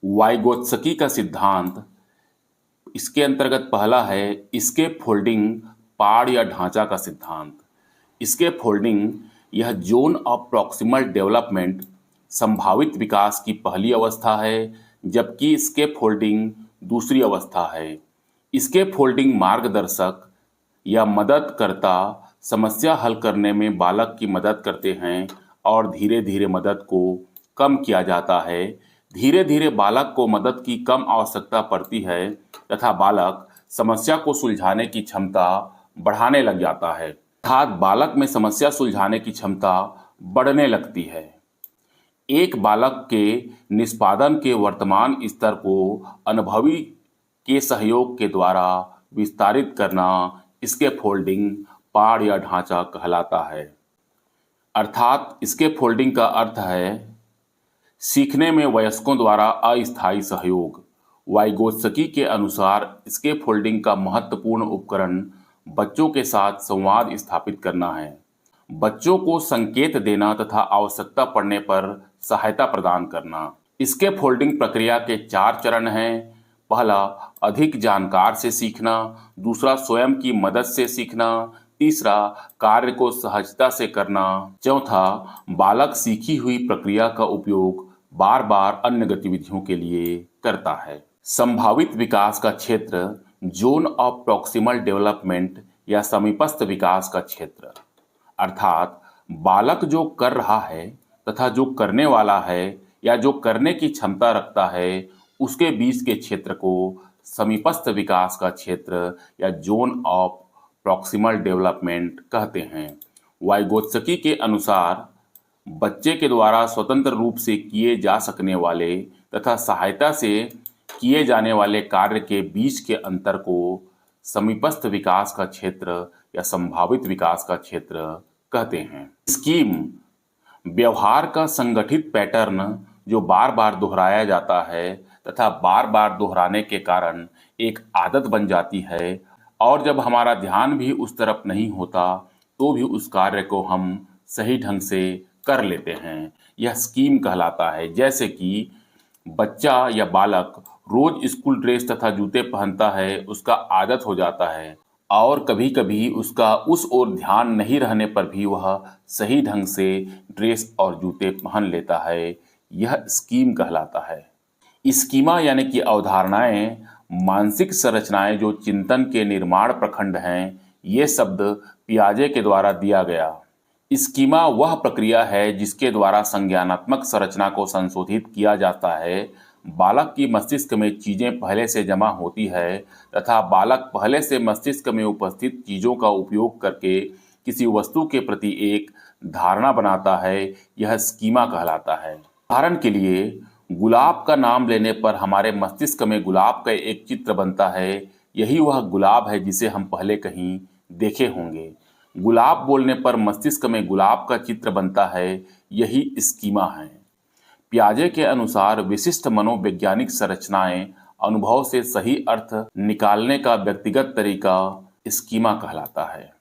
Vygotsky का सिद्धांत, इसके अंतर्गत पहला है स्केप फोल्डिंग पाड़ या ढांचा का सिद्धांत। स्केप फोल्डिंग यह जोन ऑफ प्रॉक्सिमल डेवलपमेंट संभावित विकास की पहली अवस्था है, जबकि स्केप फोल्डिंग दूसरी अवस्था है। स्केप फोल्डिंग मार्गदर्शक या मददकर्ता समस्या हल करने में बालक की मदद करते हैं और धीरे धीरे मदद को कम किया जाता है। धीरे धीरे बालक को मदद की कम आवश्यकता पड़ती है तथा बालक समस्या को सुलझाने की क्षमता बढ़ाने लग जाता है, अर्थात बालक में समस्या सुलझाने की क्षमता बढ़ने लगती है। एक बालक के निष्पादन के वर्तमान स्तर को अनुभवी के सहयोग के द्वारा विस्तारित करना स्केफोल्डिंग पाड़ या ढांचा कहलाता है। अर्थात स्केफोल्डिंग का अर्थ है सीखने में वयस्कों द्वारा अस्थायी सहयोग। वाइगोत्स्की के अनुसार स्केफोल्डिंग का महत्वपूर्ण उपकरण बच्चों के साथ संवाद स्थापित करना है, बच्चों को संकेत देना तथा आवश्यकता पड़ने पर सहायता प्रदान करना। स्केफोल्डिंग प्रक्रिया के 4 चरण हैं। पहला, अधिक जानकार से सीखना। दूसरा, स्वयं की मदद से सीखना। तीसरा, कार्य को सहजता से करना। चौथा, बालक सीखी हुई प्रक्रिया का उपयोग बार बार अन्य गतिविधियों के लिए करता है। संभावित विकास का क्षेत्र जोन ऑफ प्रॉक्सिमल डेवलपमेंट या समीपस्थ विकास का क्षेत्र, अर्थात बालक जो कर रहा है तथा जो करने वाला है या जो करने की क्षमता रखता है उसके बीच के क्षेत्र को समीपस्थ विकास का क्षेत्र या जोन ऑफ प्रॉक्सिमल डेवलपमेंट कहते हैं। वाइगोत्स्की के अनुसार बच्चे के द्वारा स्वतंत्र रूप से किए जा सकने वाले तथा सहायता से किए जाने वाले कार्य के बीच के अंतर को समीपस्थ विकास का क्षेत्र या संभावित विकास का क्षेत्र कहते हैं। स्कीम व्यवहार का संगठित पैटर्न जो बार बार दोहराया जाता है तथा बार बार दोहराने के कारण एक आदत बन जाती है, और जब हमारा ध्यान भी उस तरफ नहीं होता तो भी उस कार्य को हम सही ढंग से कर लेते हैं, यह स्कीम कहलाता है। जैसे कि बच्चा या बालक रोज स्कूल ड्रेस तथा जूते पहनता है, उसका आदत हो जाता है, और कभी कभी उसका उस ओर ध्यान नहीं रहने पर भी वह सही ढंग से ड्रेस और जूते पहन लेता है, यह स्कीम कहलाता है। स्कीमा यानी कि अवधारणाएं, मानसिक संरचनाएं जो चिंतन के निर्माण प्रखंड हैं, ये शब्द पियाजे के द्वारा दिया गया। स्कीमा वह प्रक्रिया है जिसके द्वारा संज्ञानात्मक संरचना को संशोधित किया जाता है। बालक की मस्तिष्क में चीजें पहले से जमा होती है तथा बालक पहले से मस्तिष्क में उपस्थित चीजों का उपयोग करके किसी वस्तु के प्रति एक धारणा बनाता है, यह स्कीमा कहलाता है। उदाहरण के लिए, गुलाब का नाम लेने पर हमारे मस्तिष्क में गुलाब का एक चित्र बनता है, यही वह गुलाब है जिसे हम पहले कहीं देखे होंगे। गुलाब बोलने पर मस्तिष्क में गुलाब का चित्र बनता है, यही स्कीमा है। पियाजे के अनुसार विशिष्ट मनोवैज्ञानिक संरचनाएं अनुभव से सही अर्थ निकालने का व्यक्तिगत तरीका स्कीमा कहलाता है।